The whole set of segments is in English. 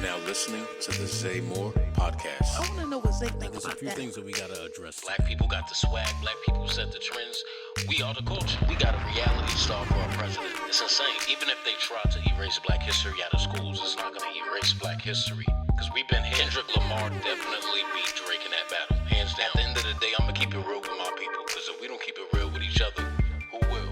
now listening to the Zay Moore Podcast. I want to know what Zay thinks There's a about few that. things that we got to address. Black people got the swag. Black people set the trends. We are the culture. We got a reality star for our president. It's insane. Even if they try to erase black history out of schools, it's not going to erase black history. Because we've been here. Kendrick Lamar definitely beat Drake in that battle. Hands down. At the end of the day, I'm going to keep it real with my people. Because if we don't keep it real with each other, who will?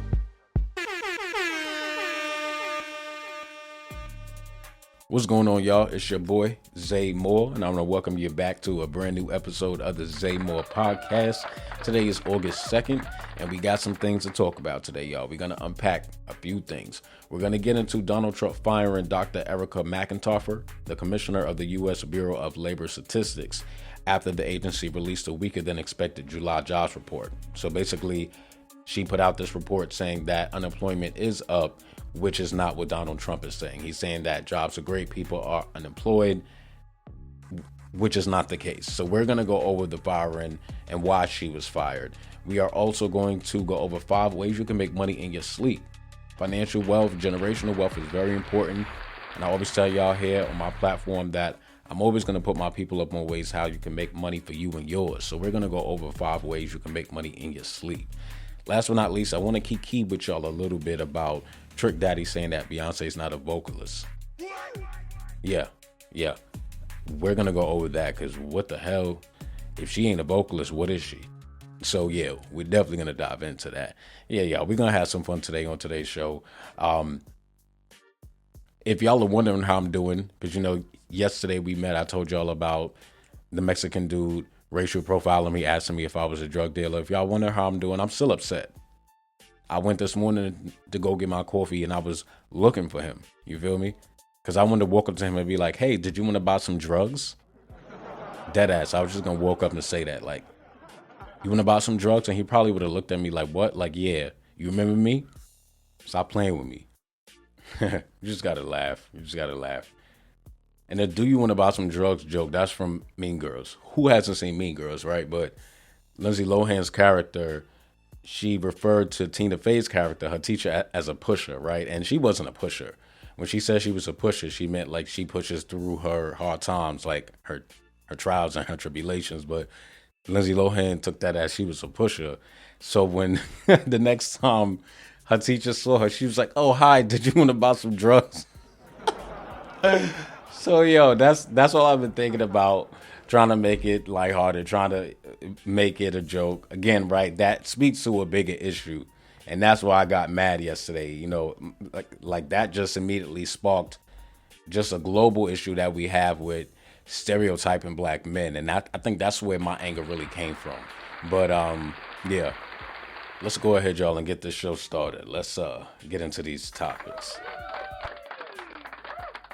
What's going on, y'all? It's your boy, Zay Moore, and I'm going to welcome you back to a brand new episode of the Zay Moore Podcast. Today is August 2nd, and we got some things to talk about today, y'all. We're going to unpack a few things. We're going to get into Donald Trump firing Dr. Erica McIntyre, the commissioner of the U.S. Bureau of Labor Statistics, after the agency released a weaker than expected July jobs report. So basically, she put out this report saying that unemployment is up, which is not what Donald Trump is saying. He's saying that jobs are great, people are unemployed, which is not the case. So we're going to go over the firing and why she was fired. We are also going to go over 5 ways you can make money in your sleep. Financial wealth, generational wealth is very important. And I always tell y'all here on my platform that I'm always going to put my people up on ways how you can make money for you and yours. So we're going to go over 5 ways you can make money in your sleep. Last but not least, I want to keep key with y'all a little bit about Trick Daddy saying that Beyoncé is not a vocalist. Yeah. We're going to go over that because what the hell? If she ain't a vocalist, what is she? So, yeah, we're definitely going to dive into that. Yeah, we're going to have some fun today on today's show. If y'all are wondering how I'm doing, because, yesterday we met, I told y'all about the Mexican dude racial profiling me, asking me if I was a drug dealer. If y'all wonder how I'm doing, I'm still upset. I went this morning to go get my coffee and I was looking for him. You feel me? Because I wanted to walk up to him and be like, hey, did you want to buy some drugs? Deadass. I was just going to walk up and say that. Like, you want to buy some drugs? And he probably would have looked at me like, what? Like, yeah. You remember me? Stop playing with me. You just got to laugh. And the do you want to buy some drugs joke, that's from Mean Girls. Who hasn't seen Mean Girls, right? But Lindsay Lohan's character, she referred to Tina Fey's character, her teacher, as a pusher, right? And she wasn't a pusher. When she said she was a pusher, she meant like she pushes through her hard times, like her trials and her tribulations. But Lindsay Lohan took that as she was a pusher. So when the next time her teacher saw her, she was like, oh, hi, did you want to buy some drugs? So, that's all I've been thinking about, trying to make it lighthearted, trying to make it a joke. Again, right, that speaks to a bigger issue. And that's why I got mad yesterday. Like that just immediately sparked just a global issue that we have with stereotyping black men. And I think that's where my anger really came from. But, yeah, let's go ahead, y'all, and get this show started. Let's get into these topics.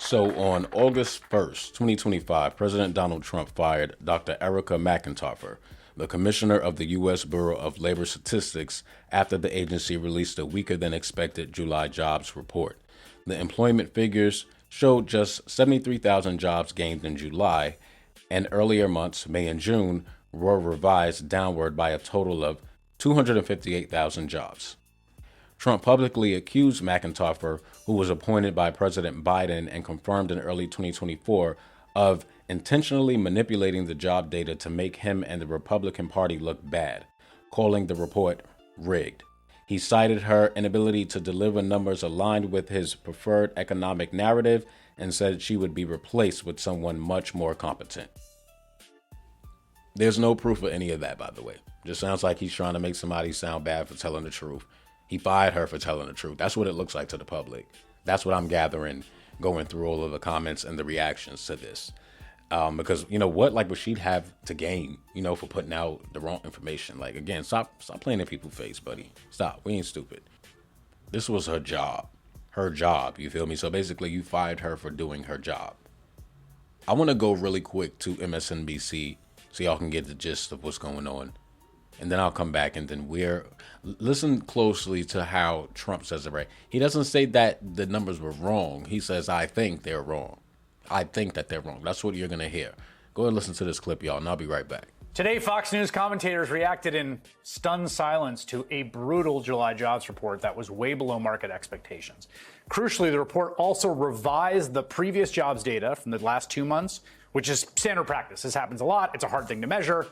So on August 1st, 2025, President Donald Trump fired Dr. Erica McIntyre, the commissioner of the U.S. Bureau of Labor Statistics, after the agency released a weaker than expected July jobs report. The employment figures showed just 73,000 jobs gained in July, and earlier months, May and June, were revised downward by a total of 258,000 jobs. Trump publicly accused McIntyre, who was appointed by President Biden and confirmed in early 2024, of intentionally manipulating the job data to make him and the Republican Party look bad, calling the report rigged. He cited her inability to deliver numbers aligned with his preferred economic narrative and said she would be replaced with someone much more competent. There's no proof of any of that, by the way. Just sounds like he's trying to make somebody sound bad for telling the truth. He fired her for telling the truth. That's what it looks like to the public. That's what I'm gathering, going through all of the comments and the reactions to this. Because, what she'd have to gain, for putting out the wrong information. Like, again, stop playing in people's face, buddy. Stop. We ain't stupid. This was her job. You feel me? So basically, you fired her for doing her job. I want to go really quick to MSNBC so y'all can get the gist of what's going on. And then I'll come back and then listen closely to how Trump says it, right? He doesn't say that the numbers were wrong. He says, I think they're wrong. I think that they're wrong. That's what you're going to hear. Go ahead and listen to this clip, y'all, and I'll be right back. Today, Fox News commentators reacted in stunned silence to a brutal July jobs report that was way below market expectations. Crucially, the report also revised the previous jobs data from the last 2 months, which is standard practice. This happens a lot. It's a hard thing to measure.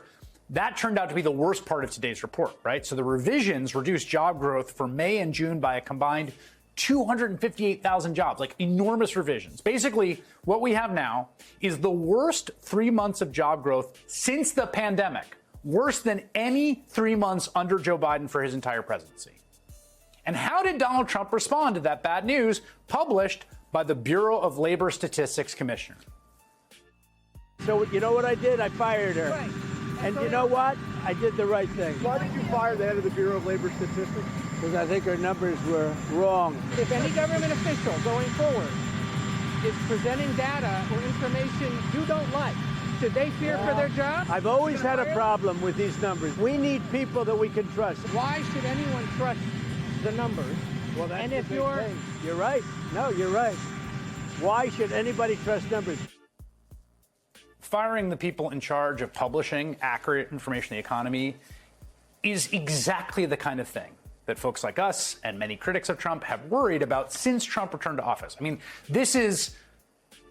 That turned out to be the worst part of today's report, right? So the revisions reduced job growth for May and June by a combined 258,000 jobs, like enormous revisions. Basically, what we have now is the worst 3 months of job growth since the pandemic, worse than any 3 months under Joe Biden for his entire presidency. And how did Donald Trump respond to that bad news published by the Bureau of Labor Statistics Commissioner? So you know what I did? I fired her. Right. And you know what? I did the right thing. Why did you fire the head of the Bureau of Labor Statistics? Because I think her numbers were wrong. If any government official going forward is presenting data or information you don't like, should they fear for their job? I've always had a problem with these numbers. We need people that we can trust. Why should anyone trust the numbers? Well, that's and the if big you're thing. You're right. No, you're right. Why should anybody trust numbers? Firing the people in charge of publishing accurate information in the economy is exactly the kind of thing that folks like us and many critics of Trump have worried about since Trump returned to office. I mean, this is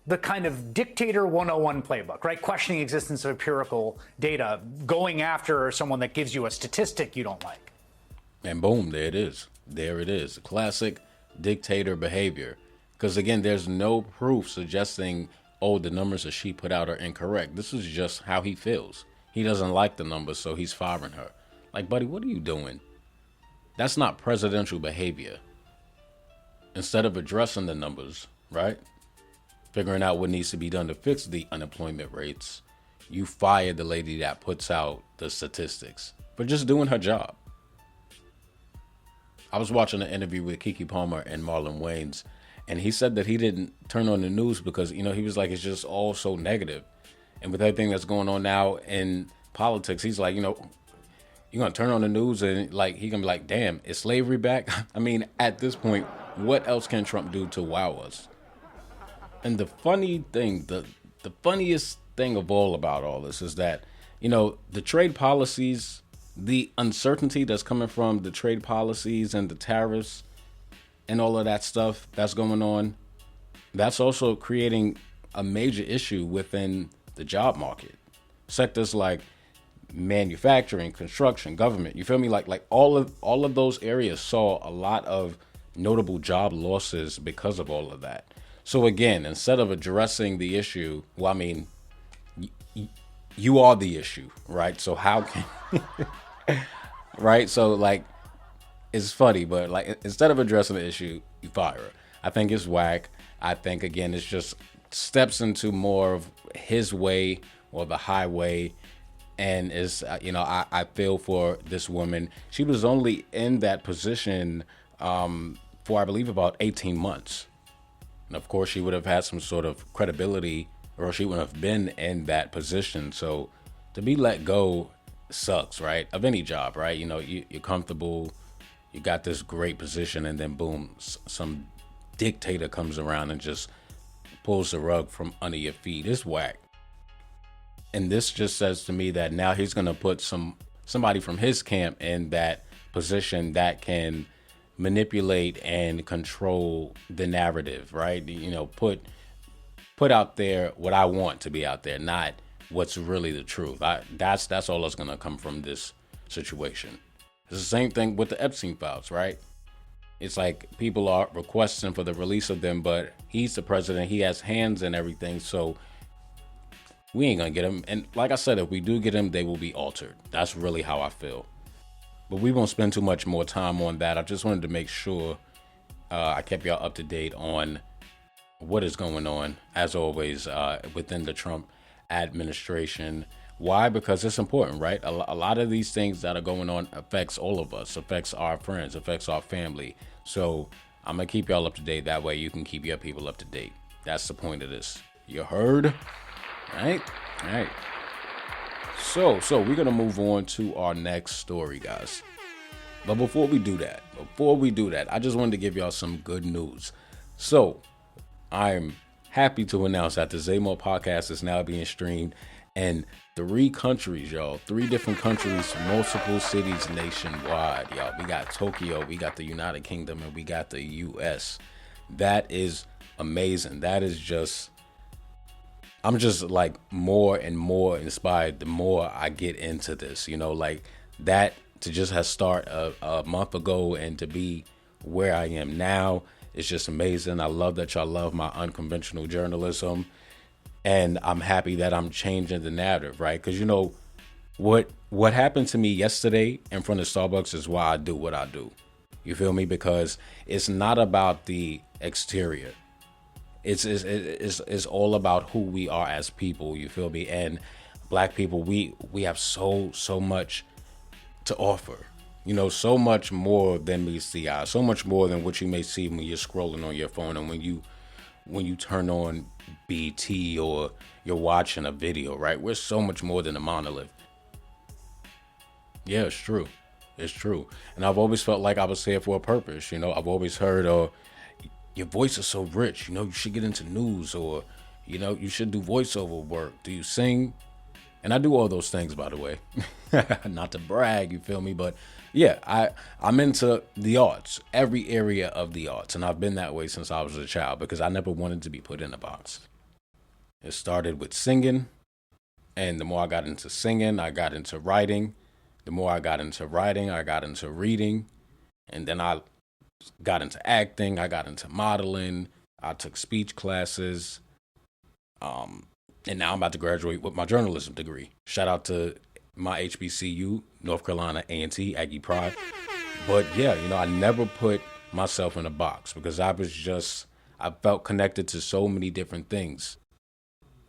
the kind of dictator 101 playbook, right? Questioning existence of empirical data, going after someone that gives you a statistic you don't like. And boom, there it is. There it is. Classic dictator behavior. Because again, there's no proof suggesting, oh, the numbers that she put out are incorrect. This is just how he feels. He doesn't like the numbers, so he's firing her. Like, buddy, what are you doing? That's not presidential behavior. Instead of addressing the numbers, right? Figuring out what needs to be done to fix the unemployment rates, you fire the lady that puts out the statistics for just doing her job. I was watching an interview with Keke Palmer and Marlon Wayans, and he said that he didn't turn on the news because, he was like, it's just all so negative. And with everything that's going on now in politics, he's like, you're going to turn on the news and like, he can be like, damn, is slavery back? I mean, at this point, what else can Trump do to wow us? And the funny thing, the funniest thing of all about all this is that, the trade policies, the uncertainty that's coming from the trade policies and the tariffs and all of that stuff that's going on, that's also creating a major issue within the job market. Sectors like manufacturing, construction, government, you feel me? Like all of those areas saw a lot of notable job losses because of all of that. So again, instead of addressing the issue, well, I mean, you are the issue, right? So how can, right? So like, it's funny, but like, instead of addressing the issue, you fire her. I think it's whack. I think, again, it's just steps into more of his way or the highway. And is, I feel for this woman. She was only in that position for, I believe, about 18 months. And of course, she would have had some sort of credibility, or she would have been in that position. So to be let go sucks, right? Of any job, right? You're comfortable, you got this great position, and then boom, some dictator comes around and just pulls the rug from under your feet. It's whack. And this just says to me that now he's going to put somebody from his camp in that position that can manipulate and control the narrative, right? Put out there what I want to be out there, not what's really the truth. That's all that's going to come from this situation. It's the same thing with the Epstein files, right? It's like people are requesting for the release of them, but he's the president. He has hands and everything, so we ain't gonna get him. And like I said, if we do get him, they will be altered. That's really how I feel. But we won't spend too much more time on that. I just wanted to make sure I kept y'all up to date on what is going on, as always, within the Trump administration. Why? Because it's important, right? A lot of these things that are going on affects all of us, affects our friends, affects our family. So I'm going to keep y'all up to date. That way you can keep your people up to date. That's the point of this. You heard? All right. So we're going to move on to our next story, guys. But before we do that, I just wanted to give y'all some good news. So I'm happy to announce that the Zay Moore Podcast is now being streamed And 3 countries, y'all, 3 different countries, multiple cities nationwide, y'all. We got Tokyo, we got the United Kingdom, and we got the US. That is amazing. That is just, I'm just like more and more inspired the more I get into this, you know, like that to just have start a month ago and to be where I am now is just amazing. I love that y'all love my unconventional journalism. And I'm happy that I'm changing the narrative, right? Because, you know, what happened to me yesterday in front of Starbucks is why I do what I do. You feel me? Because it's not about the exterior. It's all about who we are as people. You feel me? And Black people, we have so much to offer. You know, so much more than meets the eye. So much more than what you may see when you're scrolling on your phone and when you turn on BT or you're watching a video, right? We're so much more than a monolith. Yeah, it's true. It's true. And I've always felt like I was here for a purpose. You know, I've always heard, your voice is so rich. You know, you should get into news, or, you know, you should do voiceover work. Do you sing? And I do all those things, by the way. Not to brag, you feel me? But yeah, I'm into the arts, every area of the arts. And I've been that way since I was a child because I never wanted to be put in a box. It started with singing. And the more I got into singing, I got into writing. The more I got into writing, I got into reading. And then I got into acting. I got into modeling. I took speech classes. And now I'm about to graduate with my journalism degree. Shout out to my HBCU, North Carolina A&T, Aggie Pride. But yeah, you know, I never put myself in a box because I felt connected to so many different things.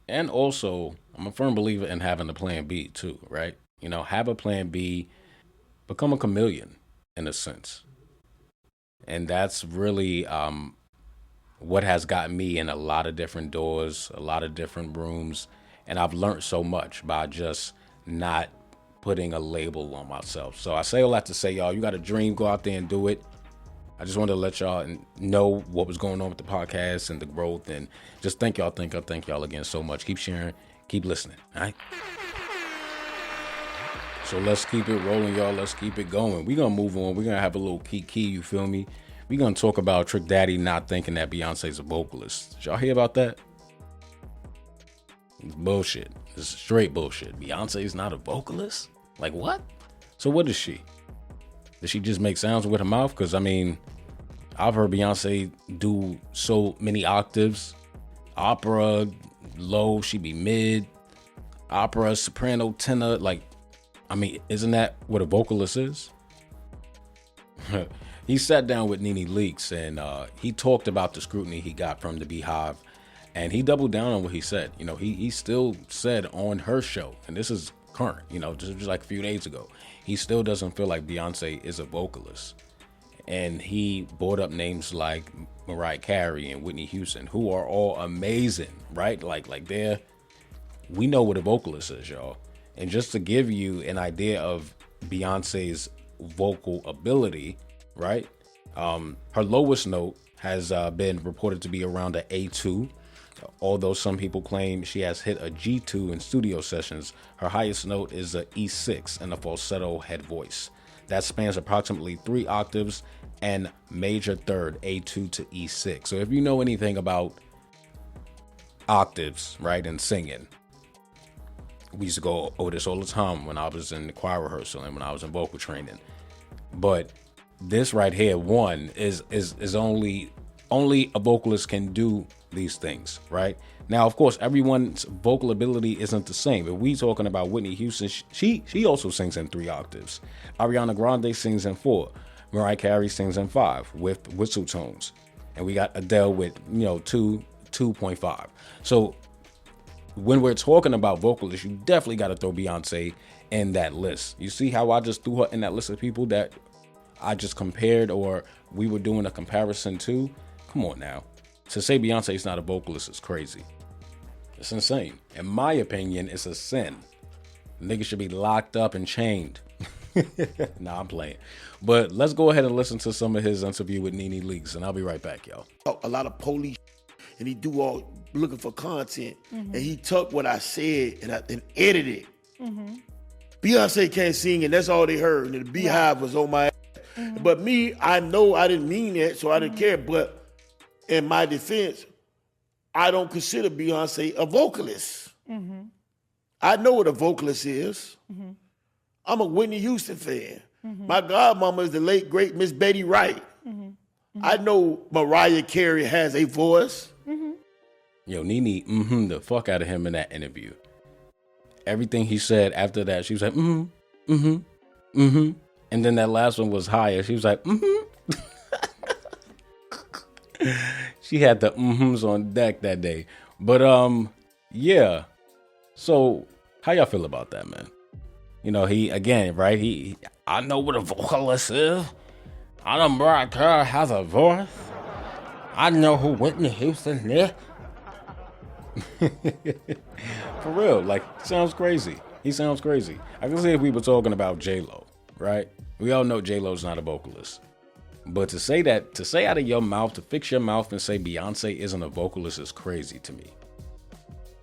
And also, I'm a firm believer in having a plan B too, right? You know, have a plan B, become a chameleon in a sense. And that's really what has gotten me in a lot of different doors, a lot of different rooms. And I've learned so much by just not putting a label on myself. So I say all that to say, y'all, you got a dream, go out there and do it. I just wanted to let y'all know what was going on with the podcast and the growth, and just thank y'all again so much. Keep sharing, keep listening, all right? So let's keep it rolling, y'all. Let's keep it going. We're going to move on. We're going to have a little key, you feel me? We're going to talk about Trick Daddy not thinking that Beyonce's a vocalist. Did y'all hear about that? It's bullshit. It's straight bullshit. Beyonce's not a vocalist? Like what? So what is she? Does she just make sounds with her mouth? Because, I mean, I've heard Beyonce do so many octaves. Opera, low, she be mid. Opera, soprano, tenor. Like, I mean, isn't that what a vocalist is? He sat down with Nene Leakes and he talked about the scrutiny he got from the Beehive. And he doubled down on what he said. You know, he still said on her show, and this is current, you know, just like a few days ago, he still doesn't feel like Beyonce is a vocalist. And he brought up names like Mariah Carey and Whitney Houston, who are all amazing, right? Like we know what a vocalist is, y'all. And just to give you an idea of Beyonce's vocal ability, right? Her lowest note has been reported to be around an A2. Although some people claim she has hit a G2 in studio sessions, her highest note is a E6 in a falsetto head voice. That spans approximately 3 octaves and major third, A2 to E6. So if you know anything about octaves, right, and singing, we used to go over this all the time when I was in the choir rehearsal and when I was in vocal training. But this right here, one, is only a vocalist can do these things, right? Now, of course, everyone's vocal ability isn't the same. If we talking about Whitney Houston, she also sings in 3 octaves. Ariana Grande sings in 4. Mariah Carey sings in 5 with whistle tones. And we got Adele with, 2.5. So when we're talking about vocalists, you definitely got to throw Beyonce in that list. You see how I just threw her in that list of people that I just compared, or we were doing a comparison to? Come on now. To say Beyonce is not a vocalist is crazy. It's insane. In my opinion, it's a sin. Niggas should be locked up and chained. Nah, I'm playing. But let's go ahead and listen to some of his interview with Nene Leakes, and I'll be right back, y'all. A lot of police and he do all looking for content, and he took what I said and edited it. Beyonce can't sing, and that's all they heard, and the Beehive was on my ass. But me, I know I didn't mean that, so I didn't care. But in my defense, I don't consider Beyonce a vocalist. I know what a vocalist is. I'm a Whitney Houston fan. My godmama is the late, great Miss Betty Wright. I know Mariah Carey has a voice. Yo, Nene, the fuck out of him in that interview. Everything he said after that, she was like, and then that last one was higher. She was like, She had the on deck that day. But yeah. So how y'all feel about that, man? You know, he again, right? I know what a vocalist is. I know Mariah Carey has a voice. I know who Whitney Houston is. For real, like, sounds crazy. He sounds crazy. I can see if we were talking about J-Lo, right? We all know J-Lo's not a vocalist. But to say out of your mouth, to fix your mouth and say Beyonce isn't a vocalist is crazy to me.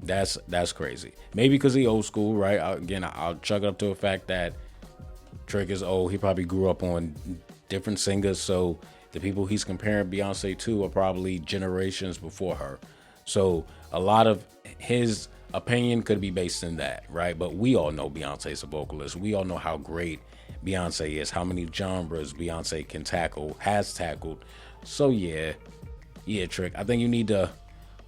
That's crazy. Maybe because he old school, right? I'll chuck it up to the fact that Drake is old. He probably grew up on different singers, so the people he's comparing Beyonce to are probably generations before her. So a lot of his opinion could be based in that, right? But we all know Beyonce's a vocalist. We all know how great Beyonce is, how many genres Beyonce has tackled. So yeah, Trick. I think you need to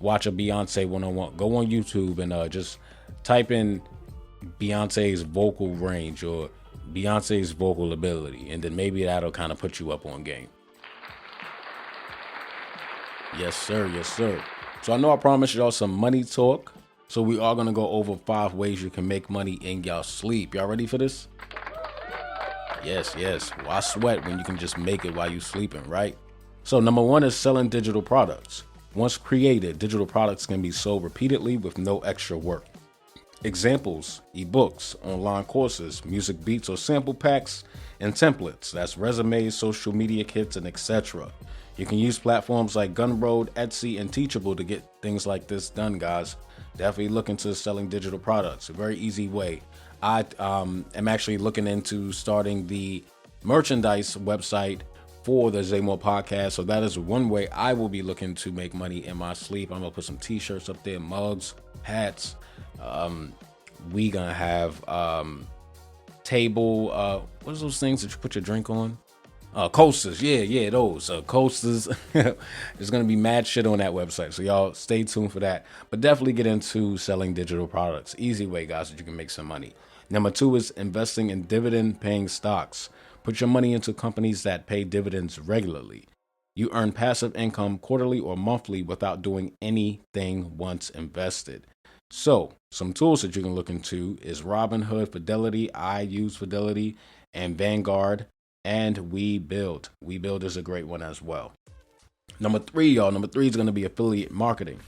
watch a Beyonce one-on-one. Go on YouTube and just type in Beyonce's vocal range or Beyonce's vocal ability, and then maybe that'll kind of put you up on game. Yes, sir. Yes, sir. So I know I promised y'all some money talk. So we are going to go over 5 ways you can make money in y'all sleep. Y'all ready for this? Yes. Why sweat when you can just make it while you sleeping, right? So number 1 is selling digital products. Once created, digital products can be sold repeatedly with no extra work. Examples: ebooks, online courses, music beats or sample packs, and templates. That's resumes, social media kits, and etc. You can use platforms like Gumroad, Etsy, and Teachable to get things like this done, guys. Definitely look into selling digital products. A very easy way. I am actually looking into starting the merchandise website for the Zay Moore Podcast. So that is one way I will be looking to make money in my sleep. I'm going to put some t-shirts up there, mugs, hats. We going to have table, what is those things that you put your drink on? Coasters. Yeah, those coasters. There's going to be mad shit on that website. So y'all stay tuned for that. But definitely get into selling digital products. Easy way, guys, that you can make some money. Number 2 is investing in dividend-paying stocks. Put your money into companies that pay dividends regularly. You earn passive income quarterly or monthly without doing anything once invested. So some tools that you can look into is Robinhood, Fidelity. I use Fidelity, and Vanguard, and WeBuild. WeBuild is a great one as well. Number 3, y'all. Number 3 is going to be affiliate marketing.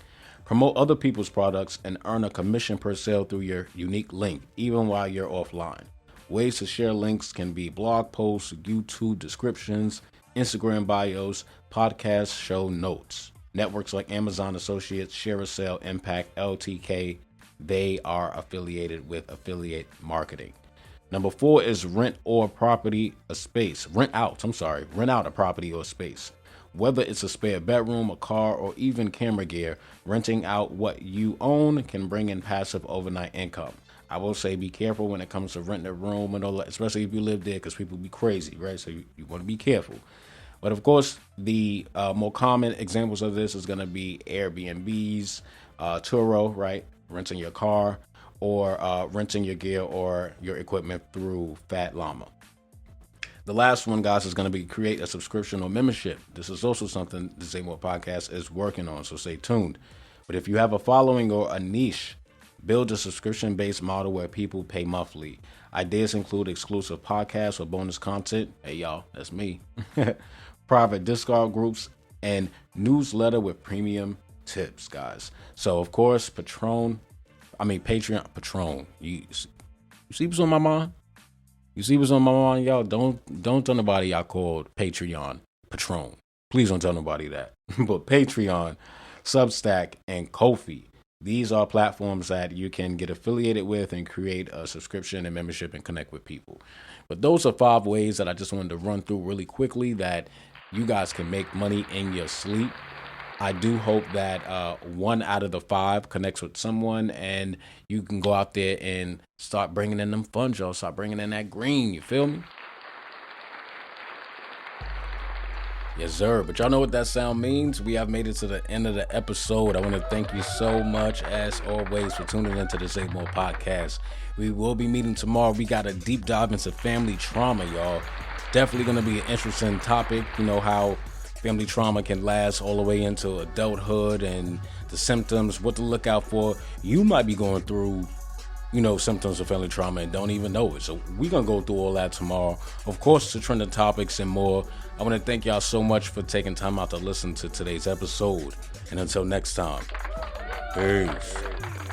Promote other people's products and earn a commission per sale through your unique link, even while you're offline. Ways to share links can be blog posts, YouTube descriptions, Instagram bios, podcast show notes. Networks like Amazon Associates, ShareASale, Impact, LTK, they are affiliated with affiliate marketing. Number 4 is rent out a property or space. Whether it's a spare bedroom, a car, or even camera gear, renting out what you own can bring in passive overnight income. I will say be careful when it comes to renting a room and all that, especially if you live there, because people be crazy, right? So you want to be careful. But of course, the more common examples of this is going to be Airbnbs, Turo, right? Renting your car, or renting your gear or your equipment through Fat Llama. The last one, guys, is going to be create a subscription or membership. This is also something the Zay Moore Podcast is working on, so stay tuned. But if you have a following or a niche, build a subscription-based model where people pay monthly. Ideas include exclusive podcasts or bonus content. Hey, y'all, that's me. Private Discord groups and newsletter with premium tips, guys. So, of course, Patreon. You see what's on my mind? You see what's on my mind, y'all? Don't tell nobody y'all called Patreon Patron. Please don't tell nobody that. But Patreon. Substack, and Ko-fi. These are platforms that you can get affiliated with and create a subscription and membership and connect with people. But those are 5 ways that I just wanted to run through really quickly that you guys can make money in your sleep. I do hope that 1 out of the 5 connects with someone and you can go out there and start bringing in them funds, y'all. Start bringing in that green. You feel me? Yes, sir. But y'all know what that sound means. We have made it to the end of the episode. I want to thank you so much, as always, for tuning into the Zay Moore Podcast. We will be meeting tomorrow. We got a deep dive into family trauma, y'all. Definitely going to be an interesting topic. You know, how family trauma can last all the way into adulthood and the symptoms, what to look out for. You might be going through, you know, symptoms of family trauma and don't even know it. So we're going to go through all that tomorrow. Of course, the trending topics and more. I want to thank y'all so much for taking time out to listen to today's episode. And until next time, peace.